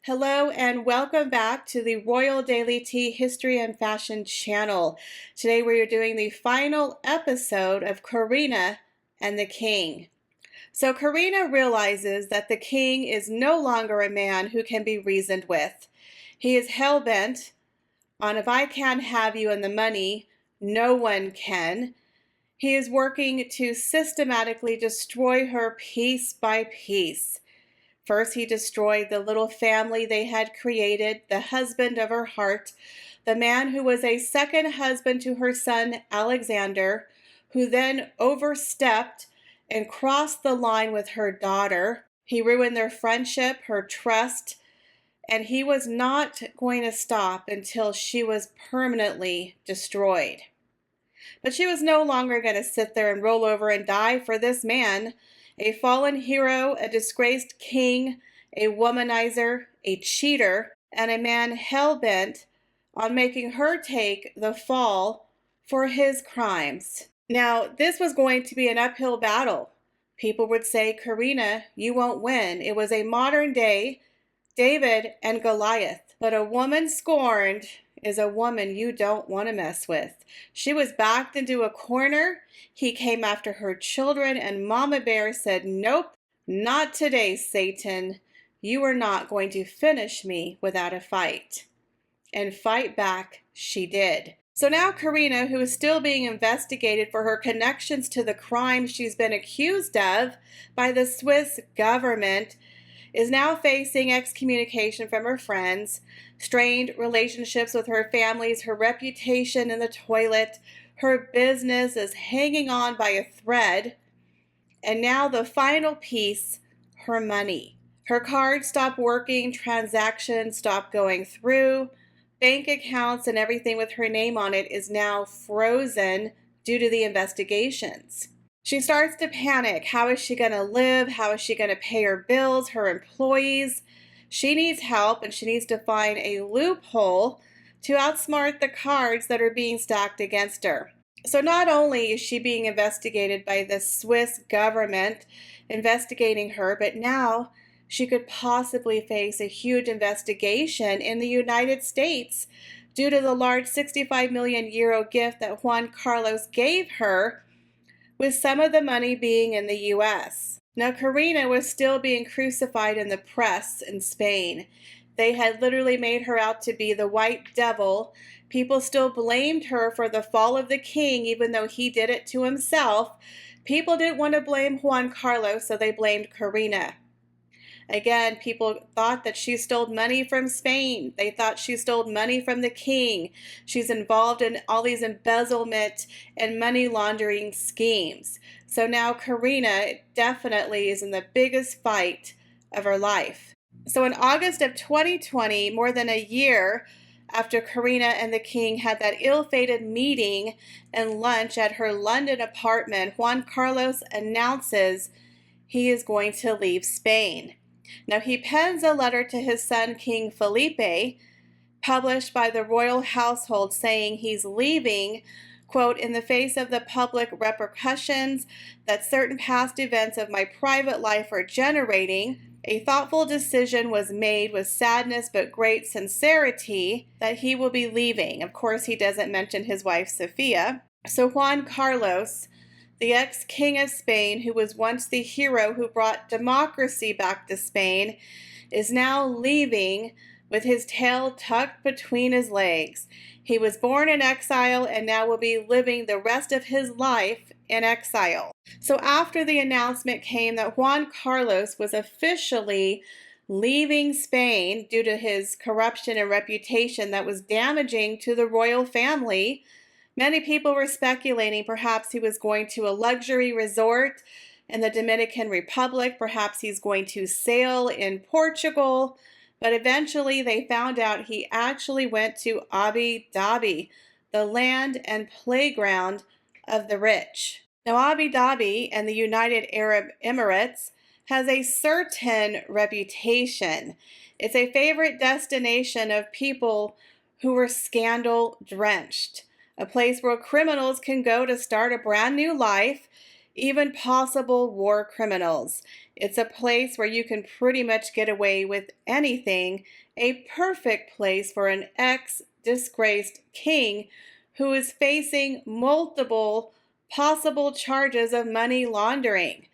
Hello and welcome back to the Royal Daily Tea History and Fashion channel. Today we are doing the final episode of Corinna and the King. So Corinna realizes that the king is no longer a man who can be reasoned with. He is hell-bent on if I can't have you and the money, no one can. He is working to systematically destroy her piece by piece. First, he destroyed the little family they had created, the husband of her heart, the man who was a second husband to her son Alexander, who then overstepped and crossed the line with her daughter. He ruined their friendship, her trust, and he was not going to stop until she was permanently destroyed. But she was no longer going to sit there and roll over and die for this man, a fallen hero, a disgraced king, a womanizer, a cheater, and a man hell-bent on making her take the fall for his crimes. Now, this was going to be an uphill battle. People would say, Corinna, you won't win. It was a modern day David and Goliath. But a woman scorned is a woman you don't want to mess with. She was backed into a corner. He came after her children, and Mama Bear said, nope, not today, Satan. You are not going to finish me without a fight. And fight back she did. So now Corinna, who is still being investigated for her connections to the crimes she's been accused of by the Swiss government, is now facing excommunication from her friends, strained relationships with her families, her reputation in the toilet, her business is hanging on by a thread, and now the final piece, her money. Her cards stopped working, transactions stopped going through, bank accounts and everything with her name on it is now frozen due to the investigations. She starts to panic. How is she going to live? How is she going to pay her bills, her employees? She needs help, and she needs to find a loophole to outsmart the cards that are being stacked against her. So not only is she being investigated by the Swiss government investigating her, but now she could possibly face a huge investigation in the United States due to the large 65 million euro gift that Juan Carlos gave her, with some of the money being in the U.S. Now, Corinna was still being crucified in the press in Spain. They had literally made her out to be the white devil. People still blamed her for the fall of the king, even though he did it to himself. People didn't want to blame Juan Carlos, so they blamed Corinna. Again, people thought that she stole money from Spain. They thought she stole money from the king. She's involved in all these embezzlement and money laundering schemes. So now Corinna definitely is in the biggest fight of her life. So in August of 2020, more than a year after Corinna and the king had that ill-fated meeting and lunch at her London apartment, Juan Carlos announces he is going to leave Spain. Now, he pens a letter to his son, King Felipe, published by the royal household, saying he's leaving, quote, in the face of the public repercussions that certain past events of my private life are generating. A thoughtful decision was made with sadness but great sincerity that he will be leaving. Of course, he doesn't mention his wife, Sophia. So Juan Carlos, the ex-king of Spain, who was once the hero who brought democracy back to Spain, is now leaving with his tail tucked between his legs. He was born in exile and now will be living the rest of his life in exile. So after the announcement came that Juan Carlos was officially leaving Spain due to his corruption and reputation that was damaging to the royal family, many people were speculating perhaps he was going to a luxury resort in the Dominican Republic, perhaps he's going to sail in Portugal, but eventually they found out he actually went to Abu Dhabi, the land and playground of the rich. Now, Abu Dhabi and the United Arab Emirates has a certain reputation. It's a favorite destination of people who were scandal drenched. A place where criminals can go to start a brand new life. even possible war criminals. It's a place where you can pretty much get away with anything, a perfect place for an ex-disgraced king who is facing multiple possible charges of money laundering.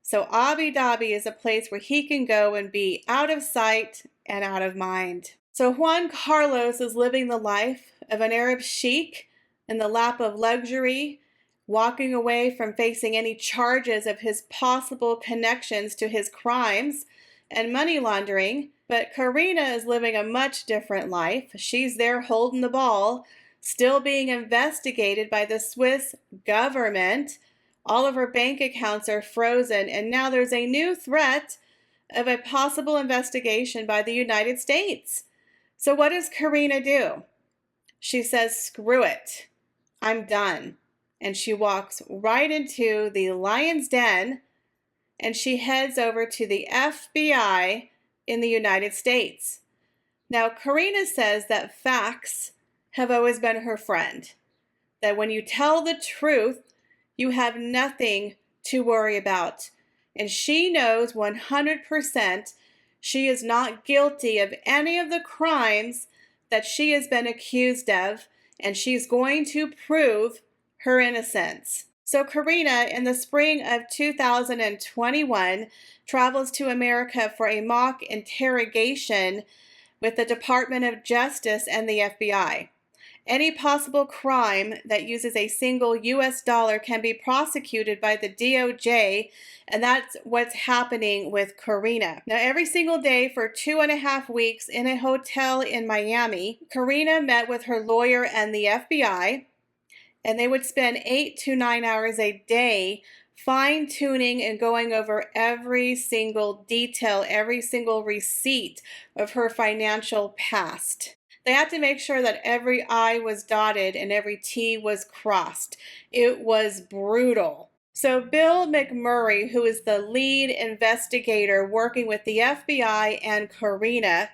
So Abu Dhabi is a place where he can go and be out of sight and out of mind. So Juan Carlos is living the life of an Arab sheik in the lap of luxury, walking away from facing any charges of his possible connections to his crimes and money laundering. But Karina is living a much different life. She's there holding the ball, still being investigated by the Swiss government. All of her bank accounts are frozen, and now there's a new threat of a possible investigation by the United States. So what does Karina do? She says, screw it, I'm done. And she walks right into the lion's den, and she heads over to the FBI in the United States. Now, Karina says that facts have always been her friend, that when you tell the truth, you have nothing to worry about. And she knows 100% she is not guilty of any of the crimes that she has been accused of, and she's going to prove her innocence. So Karina, in the spring of 2021, travels to America for a mock interrogation with the Department of Justice and the FBI. Any possible crime that uses a single US dollar can be prosecuted by the DOJ, and that's what's happening with Karina. Now, every single day for 2.5 weeks in a hotel in Miami, Karina met with her lawyer and the FBI, and they would spend 8 to 9 hours a day fine-tuning and going over every single detail, every single receipt of her financial past. They had to make sure that every I was dotted and every T was crossed. It was brutal. So Bill McMurray, who is the lead investigator working with the FBI and Karina,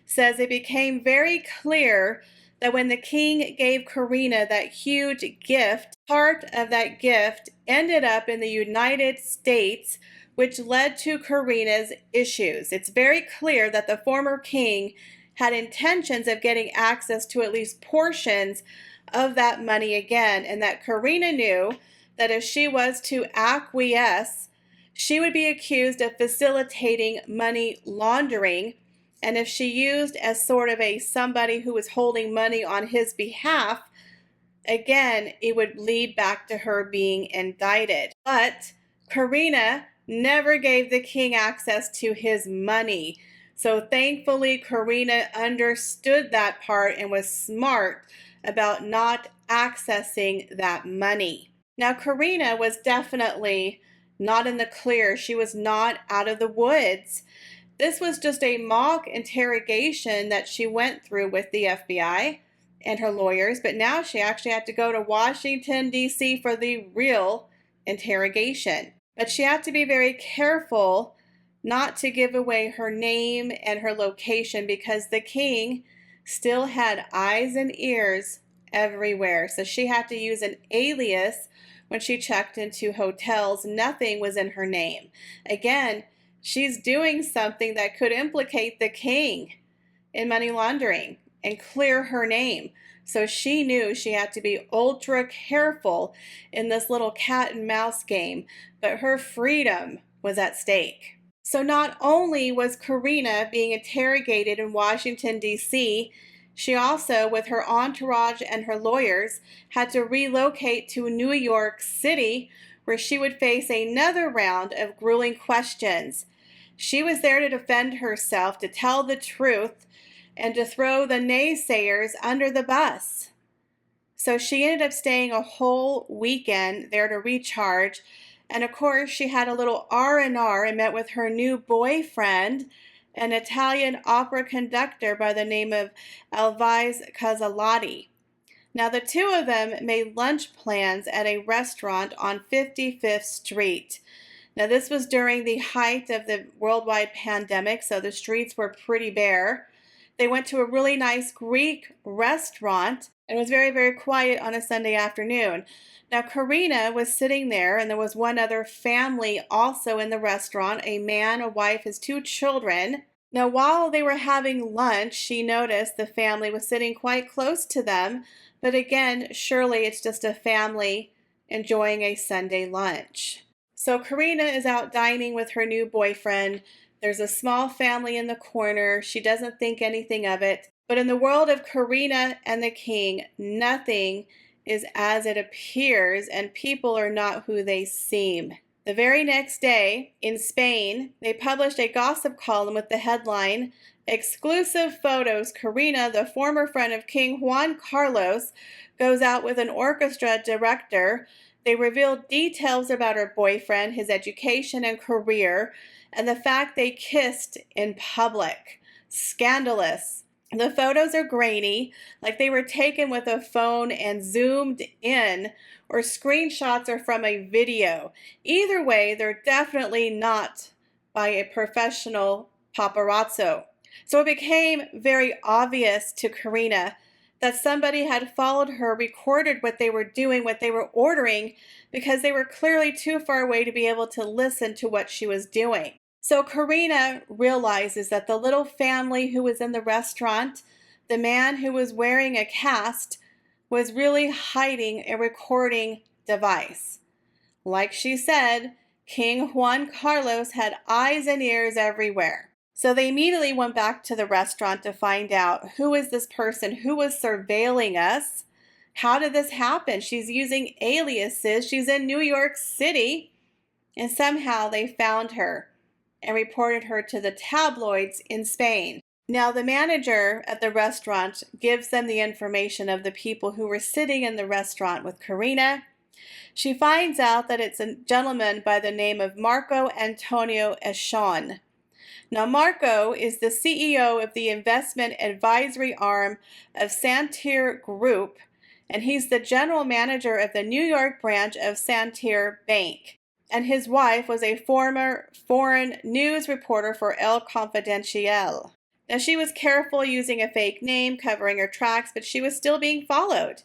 says it became very clear that when the king gave Karina that huge gift, part of that gift ended up in the United States, which led to Karina's issues. It's very clear that the former king had intentions of getting access to at least portions of that money again, and that Karina knew that if she was to acquiesce, she would be accused of facilitating money laundering, and if she used as sort of somebody who was holding money on his behalf, again, it would lead back to her being indicted. But Karina never gave the king access to his money. So thankfully, Karina understood that part and was smart about not accessing that money. Now, Karina was definitely not in the clear. She was not out of the woods. This was just a mock interrogation that she went through with the FBI and her lawyers, but now she actually had to go to Washington, D.C. for the real interrogation. But she had to be very careful not to give away her name and her location, because the king still had eyes and ears everywhere. So she had to use an alias when she checked into hotels. Nothing was in her name. Again, she's doing something that could implicate the king in money laundering and clear her name. So she knew she had to be ultra careful in this little cat and mouse game, but her freedom was at stake. So not only was Karina being interrogated in Washington, D.C., she also, with her entourage and her lawyers, had to relocate to New York City, where she would face another round of grueling questions. She was there to defend herself, to tell the truth, and to throw the naysayers under the bus. So she ended up staying a whole weekend there to recharge. And of course, she had a little R&R and met with her new boyfriend, an Italian opera conductor by the name of Elvis Casalati. Now, the two of them made lunch plans at a restaurant on 55th Street. Now, this was during the height of the worldwide pandemic, so the streets were pretty bare. They went to a really nice Greek restaurant, It was very, very quiet on a Sunday afternoon. Now, Karina was sitting there, and there was one other family also in the restaurant, a man, a wife, his two children. Now, while they were having lunch, she noticed the family was sitting quite close to them. But again, surely it's just a family enjoying a Sunday lunch. So Karina is out dining with her new boyfriend. There's a small family in the corner. She doesn't think anything of it. But in the world of Corinna and the king, nothing is as it appears, and people are not who they seem. The very next day, in Spain, they published a gossip column with the headline, "Exclusive Photos, Corinna, the former friend of King Juan Carlos, goes out with an orchestra director." They revealed details about her boyfriend, his education and career, and the fact they kissed in public. Scandalous. The photos are grainy, like they were taken with a phone and zoomed in, or screenshots are from a video. Either way, they're definitely not by a professional paparazzo. So it became very obvious to Karina that somebody had followed her, recorded what they were doing, what they were ordering, because they were clearly too far away to be able to listen to what she was doing. So Karina realizes that the little family who was in the restaurant, the man who was wearing a cast, was really hiding a recording device. Like she said, King Juan Carlos had eyes and ears everywhere. So they immediately went back to the restaurant to find out, who is this person? Who was surveilling us? How did this happen? She's using aliases. She's in New York City. And somehow they found her and reported her to the tabloids in Spain. Now, the manager at the restaurant gives them the information of the people who were sitting in the restaurant with Karina. She finds out that it's a gentleman by the name of Marco Antonio Echon. Now, Marco is the CEO of the investment advisory arm of Santander Group, and he's the general manager of the New York branch of Santander Bank. And his wife was a former foreign news reporter for El Confidencial. Now, she was careful using a fake name, covering her tracks, but she was still being followed.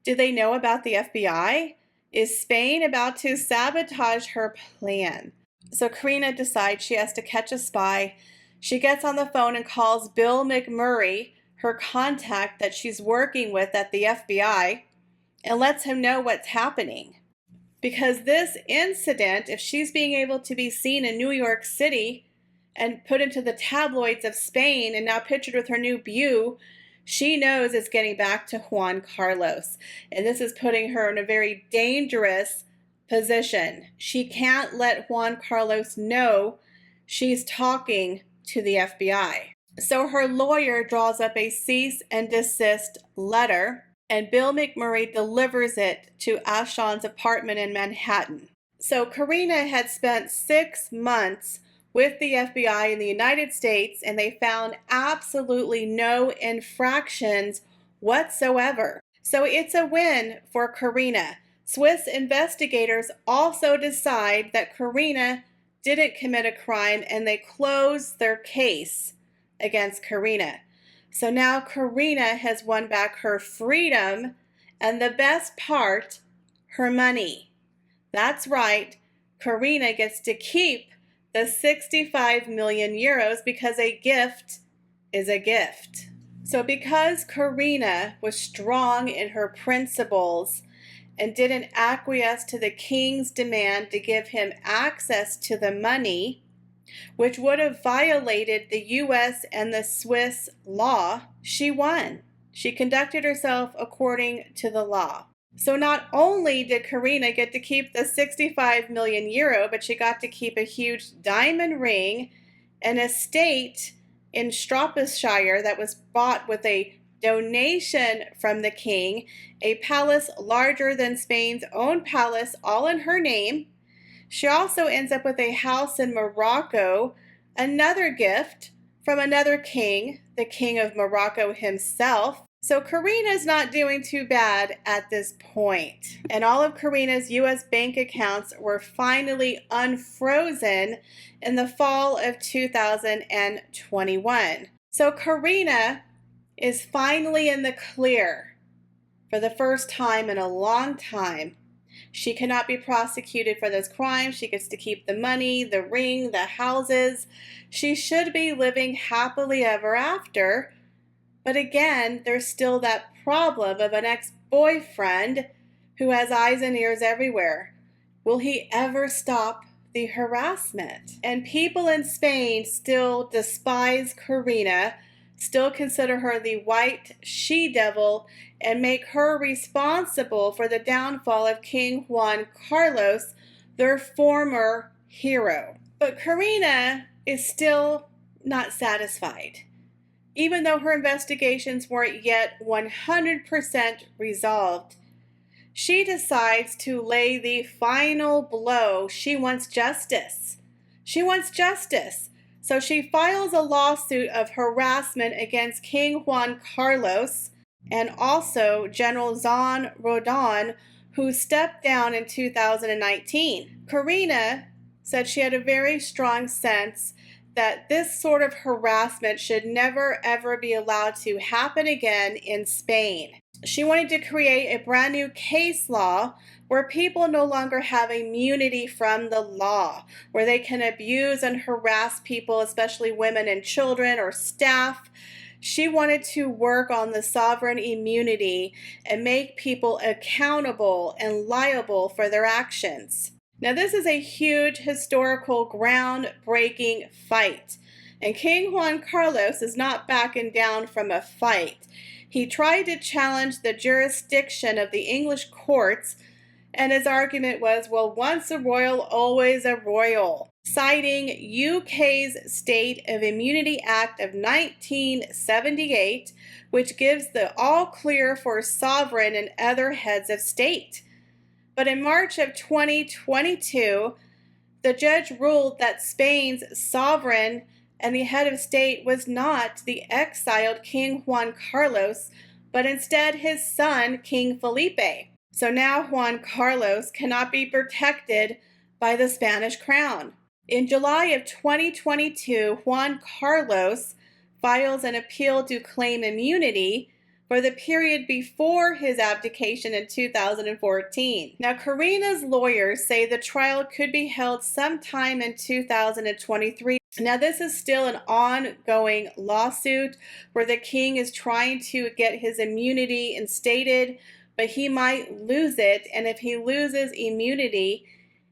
Do they know about the FBI? Is Spain about to sabotage her plan? So Karina decides she has to catch a spy. She gets on the phone and calls Bill McMurray, her contact that she's working with at the FBI, and lets him know what's happening. Because this incident, if she's being able to be seen in New York City and put into the tabloids of Spain and now pictured with her new beau, she knows it's getting back to Juan Carlos. And this is putting her in a very dangerous position. She can't let Juan Carlos know she's talking to the FBI. So her lawyer draws up a cease and desist letter, and Bill McMurray delivers it to Echon's apartment in Manhattan. So Karina had spent 6 months with the FBI in the United States, and they found absolutely no infractions whatsoever. So it's a win for Karina. Swiss investigators also decide that Karina didn't commit a crime, and they close their case against Karina. So now Karina has won back her freedom, and the best part, her money. That's right, Karina gets to keep the 65 million euros because a gift is a gift. So because Karina was strong in her principles and didn't acquiesce to the king's demand to give him access to the money, which would have violated the U.S. and the Swiss law, she won. She conducted herself according to the law. So not only did Karina get to keep the 65 million euro, but she got to keep a huge diamond ring, an estate in Shropshire that was bought with a donation from the king, a palace larger than Spain's own palace, all in her name. She also ends up with a house in Morocco, another gift from another king, the king of Morocco himself. So Karina's not doing too bad at this point. And all of Karina's U.S. bank accounts were finally unfrozen in the fall of 2021. So Karina is finally in the clear. for the first time in a long time. She cannot be prosecuted for those crimes. She gets to keep the money, the ring, the houses. She should be living happily ever after. But again, there's still that problem of an ex-boyfriend who has eyes and ears everywhere. Will he ever stop the harassment? And people in Spain still despise Corinna, still consider her the white she-devil, and make her responsible for the downfall of King Juan Carlos, their former hero. But Corinna is still not satisfied. Even though her investigations weren't yet 100% resolved, she decides to lay the final blow. She wants justice. She wants justice. So she files a lawsuit of harassment against King Juan Carlos and also General Jean Rodon, who stepped down in 2019. Corinna said she had a very strong sense that this sort of harassment should never ever be allowed to happen again in Spain. She wanted to create a brand new case law where people no longer have immunity from the law, where they can abuse and harass people, especially women and children or staff. She wanted to work on the sovereign immunity and make people accountable and liable for their actions. Now, this is a huge historical groundbreaking fight, and King Juan Carlos is not backing down from a fight. He tried to challenge the jurisdiction of the English courts, and his argument was, well, once a royal, always a royal, citing UK's State of Immunity Act of 1978, which gives the all clear for sovereign and other heads of state. But in March of 2022, the judge ruled that Spain's sovereign and the head of state was not the exiled King Juan Carlos, but instead his son, King Felipe. So now Juan Carlos cannot be protected by the Spanish crown. In July of 2022, Juan Carlos files an appeal to claim immunity for the period before his abdication in 2014. Now, Corinna's lawyers say the trial could be held sometime in 2023. Now, this is still an ongoing lawsuit where the king is trying to get his immunity instated, but he might lose it. And if he loses immunity,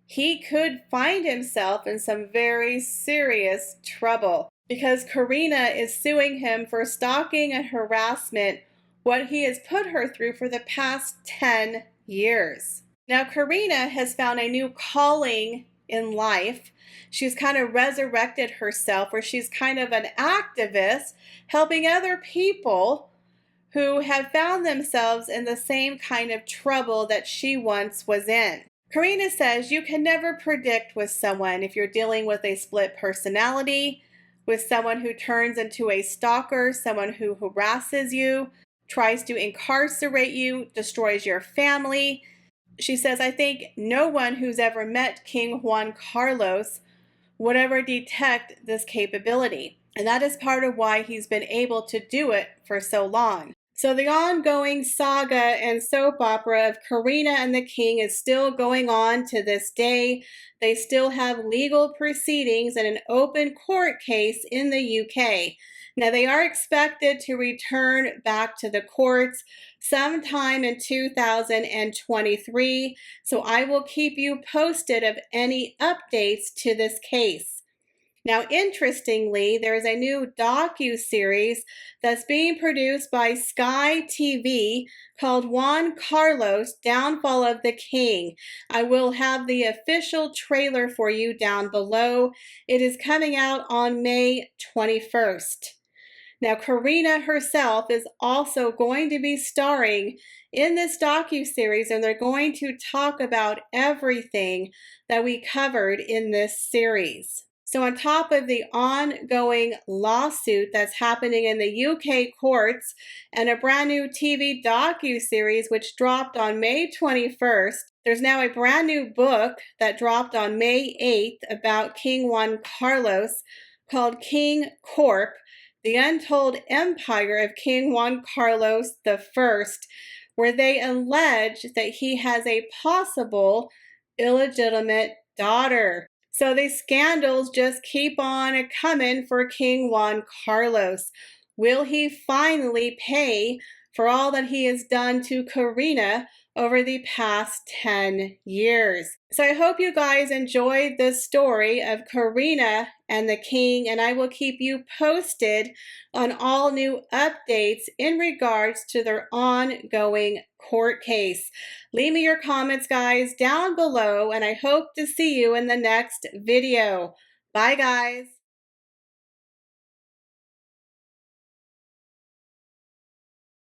he could find himself in some very serious trouble because Corinna is suing him for stalking and harassment, what he has put her through for the past 10 years. Now, Corinna has found a new calling in life. She's kind of resurrected herself, where she's kind of an activist helping other people who have found themselves in the same kind of trouble that she once was in. Corinna says you can never predict with someone if you're dealing with a split personality, with someone who turns into a stalker, someone who harasses you, tries to incarcerate you, destroys your family. She says, I think no one who's ever met King Juan Carlos would ever detect this capability. And that is part of why he's been able to do it for so long. So the ongoing saga and soap opera of Corinna and the King is still going on to this day. They still have legal proceedings and an open court case in the UK. Now, they are expected to return back to the courts sometime in 2023, so I will keep you posted of any updates to this case. Now, interestingly, there is a new docuseries that's being produced by Sky TV called Juan Carlos, Downfall of the King. I will have the official trailer for you down below. It is coming out on May 21st. Now, Corinna herself is also going to be starring in this docuseries, and they're going to talk about everything that we covered in this series. So on top of the ongoing lawsuit that's happening in the UK courts and a brand new TV docuseries which dropped on May 21st, there's now a brand new book that dropped on May 8th about King Juan Carlos called King Corp, The Untold Empire of King Juan Carlos I, where they allege that he has a possible illegitimate daughter. So these scandals just keep on coming for King Juan Carlos. Will he finally pay for all that he has done to Corinna over the past 10 years? So I hope you guys enjoyed this story of Corinna and the king, and I will keep you posted on all new updates in regards to their ongoing court case. Leave me your comments, guys, down below, and I hope to see you in the next video. Bye, guys.